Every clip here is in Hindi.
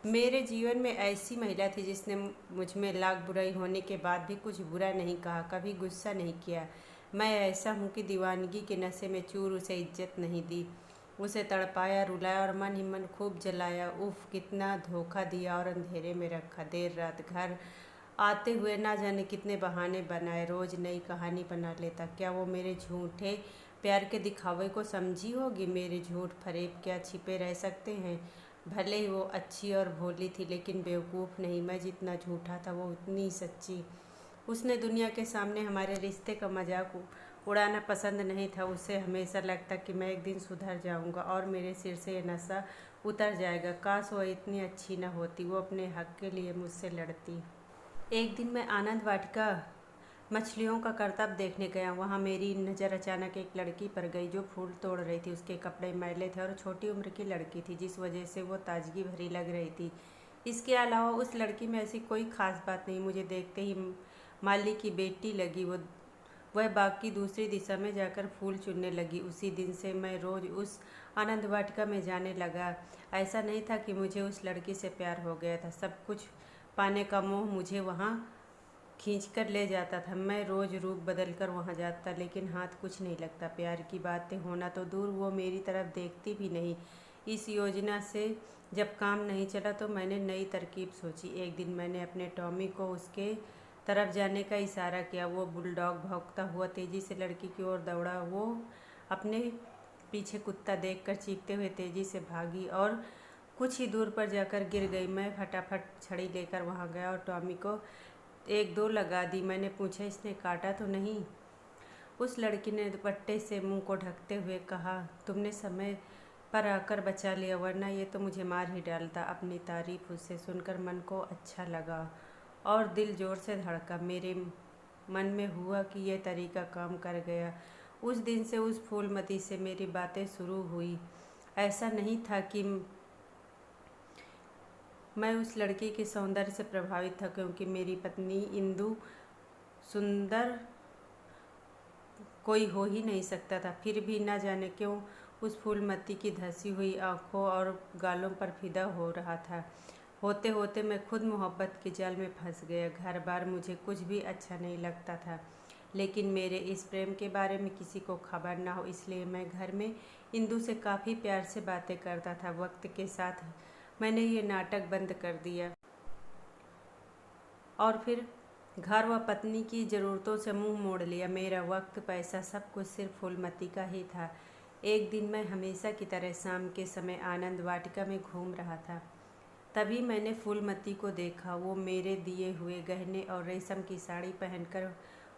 मेरे जीवन में ऐसी महिला थी जिसने मुझ में लाख बुराई होने के बाद भी कुछ बुरा नहीं कहा, कभी गुस्सा नहीं किया। मैं ऐसा हूँ कि दीवानगी के नशे में चूर उसे इज्जत नहीं दी, उसे तड़पाया, रुलाया और मन ही मन खूब जलाया। उफ, कितना धोखा दिया और अंधेरे में रखा। देर रात घर आते हुए ना जाने कितने बहाने बनाए, रोज नई कहानी बना लेता। क्या वो मेरे झूठे प्यार के दिखावे को समझी होगी? मेरे झूठ फरेब क्या छिपे रह सकते हैं? भले ही वो अच्छी और भोली थी, लेकिन बेवकूफ़ नहीं। मैं जितना झूठा था वो उतनी ही सच्ची। उसने दुनिया के सामने हमारे रिश्ते का मजाक उड़ाना पसंद नहीं था। उसे हमेशा लगता कि मैं एक दिन सुधर जाऊंगा और मेरे सिर से ये नशा उतर जाएगा। काश वो इतनी अच्छी न होती, वो अपने हक के लिए मुझसे लड़ती। एक दिन मैं आनंद वाटिका मछलियों का करतब देखने गया। वहाँ मेरी नज़र अचानक एक लड़की पर गई जो फूल तोड़ रही थी। उसके कपड़े मैले थे और छोटी उम्र की लड़की थी, जिस वजह से वो ताजगी भरी लग रही थी। इसके अलावा उस लड़की में ऐसी कोई खास बात नहीं। मुझे देखते ही माली की बेटी लगी। वह बाग की दूसरी दिशा में जाकर फूल चुनने लगी। उसी दिन से मैं रोज़ उस आनंद वाटिका में जाने लगा। ऐसा नहीं था कि मुझे उस लड़की से प्यार हो गया था, सब कुछ पाने का मोह मुझे वहाँ खींचकर ले जाता था। मैं रोज़ रूप बदल कर वहाँ जाता, लेकिन हाथ कुछ नहीं लगता। प्यार की बातें होना तो दूर, वो मेरी तरफ देखती भी नहीं। इस योजना से जब काम नहीं चला तो मैंने नई तरकीब सोची। एक दिन मैंने अपने टॉमी को उसके तरफ जाने का इशारा किया। वो बुलडॉग भौंकता हुआ तेज़ी से लड़की की ओर दौड़ा। वो अपने पीछे कुत्ता देखकर चीखते हुए तेज़ी से भागी और कुछ ही दूर पर जाकर गिर गई। मैं फटाफट छड़ी लेकर वहाँ गया और टॉमी को एक दो लगा दी। मैंने पूछा, इसने काटा तो नहीं? उस लड़की ने दुपट्टे से मुंह को ढकते हुए कहा, तुमने समय पर आकर बचा लिया, वरना ये तो मुझे मार ही डालता। अपनी तारीफ उसे सुनकर मन को अच्छा लगा और दिल जोर से धड़का। मेरे मन में हुआ कि यह तरीका काम कर गया। उस दिन से उस फूलमती से मेरी बातें शुरू हुई। ऐसा नहीं था कि मैं उस लड़की के सौंदर्य से प्रभावित था, क्योंकि मेरी पत्नी इंदु सुंदर कोई हो ही नहीं सकता था। फिर भी न जाने क्यों उस फूलमती की धसी हुई आंखों और गालों पर फिदा हो रहा था। होते होते मैं खुद मोहब्बत के जाल में फंस गया। घर बार मुझे कुछ भी अच्छा नहीं लगता था, लेकिन मेरे इस प्रेम के बारे में किसी को खबर ना हो, इसलिए मैं घर में इंदु से काफ़ी प्यार से बातें करता था। वक्त के साथ मैंने ये नाटक बंद कर दिया और फिर घर व पत्नी की ज़रूरतों से मुंह मोड़ लिया। मेरा वक्त, पैसा, सब कुछ सिर्फ फूलमती का ही था। एक दिन मैं हमेशा की तरह शाम के समय आनंद वाटिका में घूम रहा था। तभी मैंने फूलमती को देखा। वो मेरे दिए हुए गहने और रेशम की साड़ी पहनकर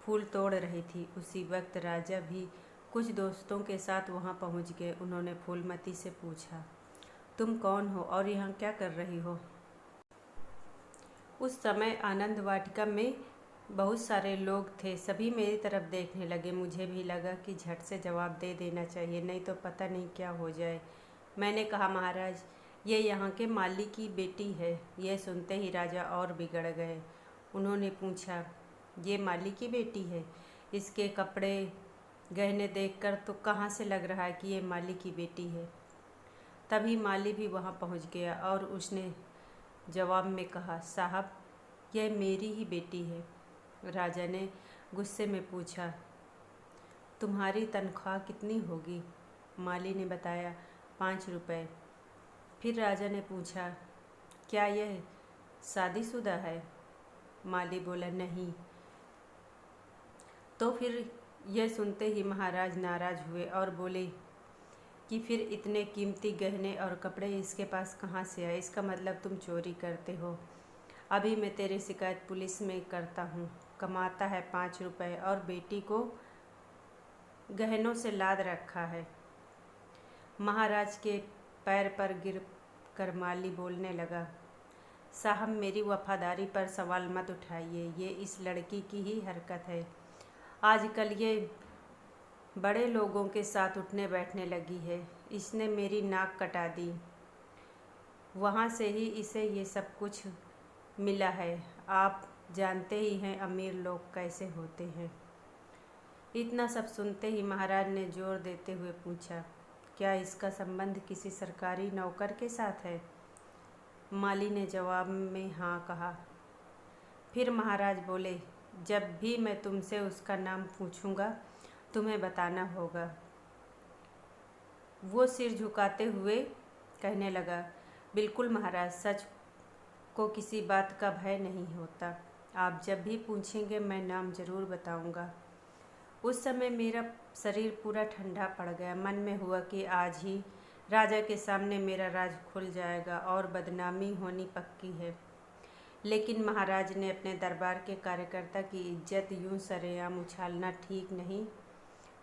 फूल तोड़ रही थी। उसी वक्त राजा भी कुछ दोस्तों के साथ वहाँ पहुँच गए। उन्होंने फूलमती से पूछा, तुम कौन हो और यहाँ क्या कर रही हो? उस समय आनंद वाटिका में बहुत सारे लोग थे। सभी मेरी तरफ देखने लगे। मुझे भी लगा कि झट से जवाब दे देना चाहिए, नहीं तो पता नहीं क्या हो जाए। मैंने कहा, महाराज, ये यहाँ के माली की बेटी है। यह सुनते ही राजा और बिगड़ गए। उन्होंने पूछा, ये माली की बेटी है? इसके कपड़े गहने देखकर तो कहाँ से लग रहा है कि ये माली की बेटी है। तभी माली भी वहाँ पहुँच गया और उसने जवाब में कहा, साहब, यह मेरी ही बेटी है। राजा ने गुस्से में पूछा, तुम्हारी तनख्वाह कितनी होगी? माली ने बताया, 5 रुपए। फिर राजा ने पूछा, क्या यह शादीशुदा है? माली बोला, नहीं। तो फिर यह सुनते ही महाराज नाराज हुए और बोले कि फिर इतने कीमती गहने और कपड़े इसके पास कहाँ से आए? इसका मतलब तुम चोरी करते हो। अभी मैं तेरी शिकायत पुलिस में करता हूँ। कमाता है 5 रुपए और बेटी को गहनों से लाद रखा है। महाराज के पैर पर गिर कर माली बोलने लगा, साहब, मेरी वफादारी पर सवाल मत उठाइए। ये इस लड़की की ही हरकत है। आजकल ये बड़े लोगों के साथ उठने बैठने लगी है। इसने मेरी नाक कटा दी। वहाँ से ही इसे ये सब कुछ मिला है। आप जानते ही हैं अमीर लोग कैसे होते हैं। इतना सब सुनते ही महाराज ने जोर देते हुए पूछा, क्या इसका संबंध किसी सरकारी नौकर के साथ है? माली ने जवाब में हाँ कहा। फिर महाराज बोले, जब भी मैं तुमसे उसका नाम पूछूंगा तुम्हें बताना होगा। वो सिर झुकाते हुए कहने लगा, बिल्कुल महाराज, सच को किसी बात का भय नहीं होता। आप जब भी पूछेंगे मैं नाम जरूर बताऊंगा। उस समय मेरा शरीर पूरा ठंडा पड़ गया। मन में हुआ कि आज ही राजा के सामने मेरा राज खुल जाएगा और बदनामी होनी पक्की है। लेकिन महाराज ने अपने दरबार के कार्यकर्ता की इज्जत यूं सरेआम उछालना ठीक नहीं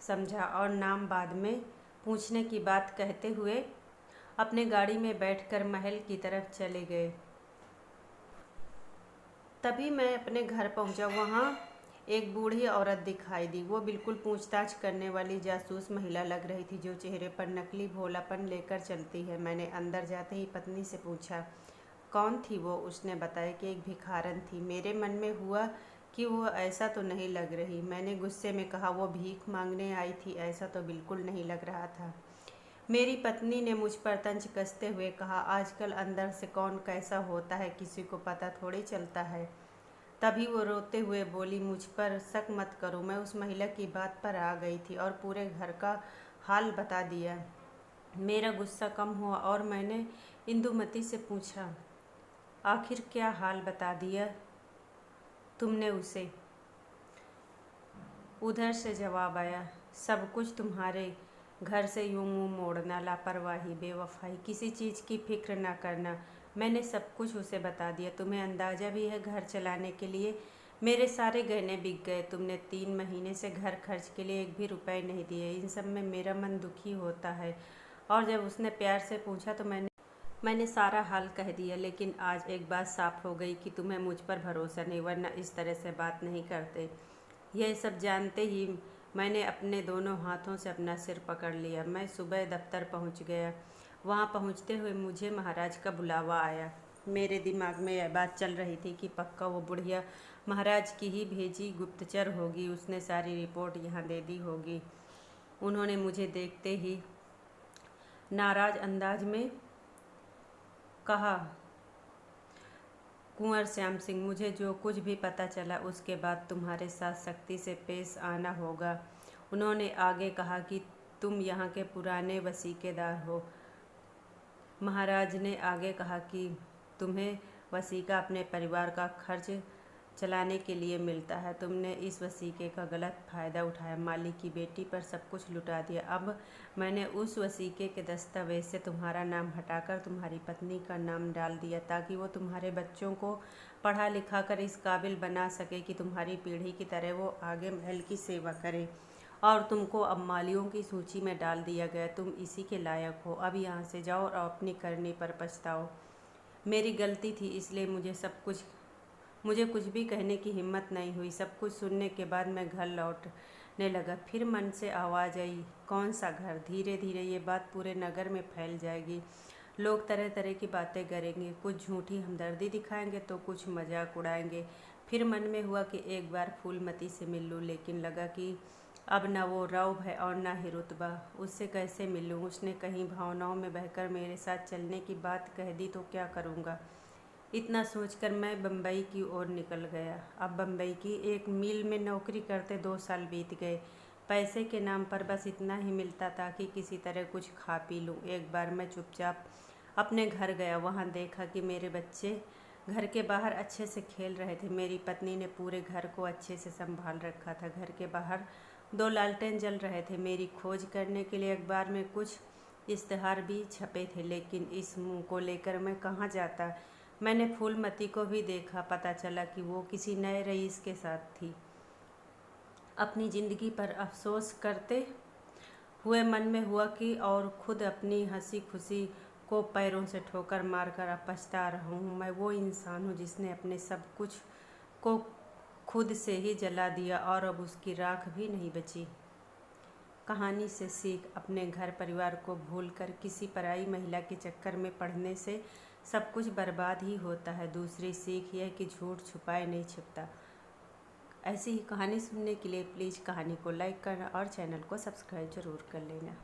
समझा और नाम बाद में पूछने की बात कहते हुए अपने गाड़ी में बैठकर महल की तरफ चले गए। तभी मैं अपने घर पहुंचा। वहां एक बूढ़ी औरत दिखाई दी। वो बिल्कुल पूछताछ करने वाली जासूस महिला लग रही थी, जो चेहरे पर नकली भोलापन लेकर चलती है। मैंने अंदर जाते ही पत्नी से पूछा, कौन थी वो? उसने बताया कि एक भिखारन थी। मेरे मन में हुआ कि वो ऐसा तो नहीं लग रही। मैंने गुस्से में कहा, वो भीख मांगने आई थी? ऐसा तो बिल्कुल नहीं लग रहा था। मेरी पत्नी ने मुझ पर तंज कसते हुए कहा, आजकल अंदर से कौन कैसा होता है किसी को पता थोड़ी चलता है। तभी वो रोते हुए बोली, मुझ पर शक मत करो, मैं उस महिला की बात पर आ गई थी और पूरे घर का हाल बता दिया। मेरा गुस्सा कम हुआ और मैंने इंदुमती से पूछा, आखिर क्या हाल बता दिया तुमने उसे? उधर से जवाब आया, सब कुछ तुम्हारे घर से यूं मुंह मोड़ना, लापरवाही, बेवफाई, किसी चीज़ की फिक्र ना करना, मैंने सब कुछ उसे बता दिया। तुम्हें अंदाज़ा भी है, घर चलाने के लिए मेरे सारे गहने बिक गए। तुमने 3 महीने से घर खर्च के लिए एक भी रुपए नहीं दिए। इन सब में मेरा मन दुखी होता है। और जब उसने प्यार से पूछा तो मैंने सारा हाल कह दिया। लेकिन आज एक बात साफ हो गई कि तुम्हें मुझ पर भरोसा नहीं, वरना इस तरह से बात नहीं करते। यह सब जानते ही मैंने अपने दोनों हाथों से अपना सिर पकड़ लिया। मैं सुबह दफ्तर पहुंच गया। वहां पहुंचते हुए मुझे महाराज का बुलावा आया। मेरे दिमाग में यह बात चल रही थी कि पक्का वो बुढ़िया महाराज की ही भेजी गुप्तचर होगी। उसने सारी रिपोर्ट यहाँ दे दी होगी। उन्होंने मुझे देखते ही नाराज अंदाज में कहा, कुंवर श्याम सिंह, मुझे जो कुछ भी पता चला उसके बाद तुम्हारे साथ सख्ती से पेश आना होगा। उन्होंने आगे कहा कि तुम यहाँ के पुराने वसीकेदार हो। महाराज ने आगे कहा कि तुम्हें वसीका अपने परिवार का खर्च चलाने के लिए मिलता है। तुमने इस वसीके का गलत फ़ायदा उठाया, माली की बेटी पर सब कुछ लुटा दिया। अब मैंने उस वसीके के दस्तावेज से तुम्हारा नाम हटाकर तुम्हारी पत्नी का नाम डाल दिया, ताकि वो तुम्हारे बच्चों को पढ़ा लिखा कर इस काबिल बना सके कि तुम्हारी पीढ़ी की तरह वो आगे महल की सेवा करे। और तुमको अब मालियों की सूची में डाल दिया गया। तुम इसी के लायक हो। अब यहाँ से जाओ और अपनी करनी पर पछताओ। मेरी गलती थी, इसलिए मुझे कुछ भी कहने की हिम्मत नहीं हुई। सब कुछ सुनने के बाद मैं घर लौटने लगा। फिर मन से आवाज़ आई, कौन सा घर? धीरे धीरे ये बात पूरे नगर में फैल जाएगी। लोग तरह तरह की बातें करेंगे, कुछ झूठी हमदर्दी दिखाएंगे तो कुछ मजाक उड़ाएंगे। फिर मन में हुआ कि एक बार फूलमती से मिल लूँ, लेकिन लगा कि अब न वो रौब है और न ही रुतबा। उससे कैसे मिलूँ? उसने कहीं भावनाओं में बहकर मेरे साथ चलने की बात कह दी तो क्या करूँगा? इतना सोचकर मैं बम्बई की ओर निकल गया। अब बम्बई की एक मिल में नौकरी करते 2 साल बीत गए। पैसे के नाम पर बस इतना ही मिलता था कि किसी तरह कुछ खा पी लूँ। एक बार मैं चुपचाप अपने घर गया। वहाँ देखा कि मेरे बच्चे घर के बाहर अच्छे से खेल रहे थे। मेरी पत्नी ने पूरे घर को अच्छे से संभाल रखा था। घर के बाहर 2 लालटेन जल रहे थे। मेरी खोज करने के लिए अखबार में कुछ इश्तहार भी छपे थे, लेकिन इस मुँह को लेकर मैं कहाँ जाता। मैंने फूलमती को भी देखा। पता चला कि वो किसी नए रईस के साथ थी। अपनी ज़िंदगी पर अफसोस करते हुए मन में हुआ कि और खुद अपनी हंसी खुशी को पैरों से ठोकर मारकर अब पछता रहा हूँ। मैं वो इंसान हूँ जिसने अपने सब कुछ को खुद से ही जला दिया और अब उसकी राख भी नहीं बची। कहानी से सीख, अपने घर परिवार को भूलकर किसी पराई महिला के चक्कर में पड़ने से सब कुछ बर्बाद ही होता है। दूसरी सीख यह कि झूठ छुपाए नहीं छिपता। ऐसी ही कहानी सुनने के लिए प्लीज़ कहानी को लाइक करना और चैनल को सब्सक्राइब ज़रूर कर लेना।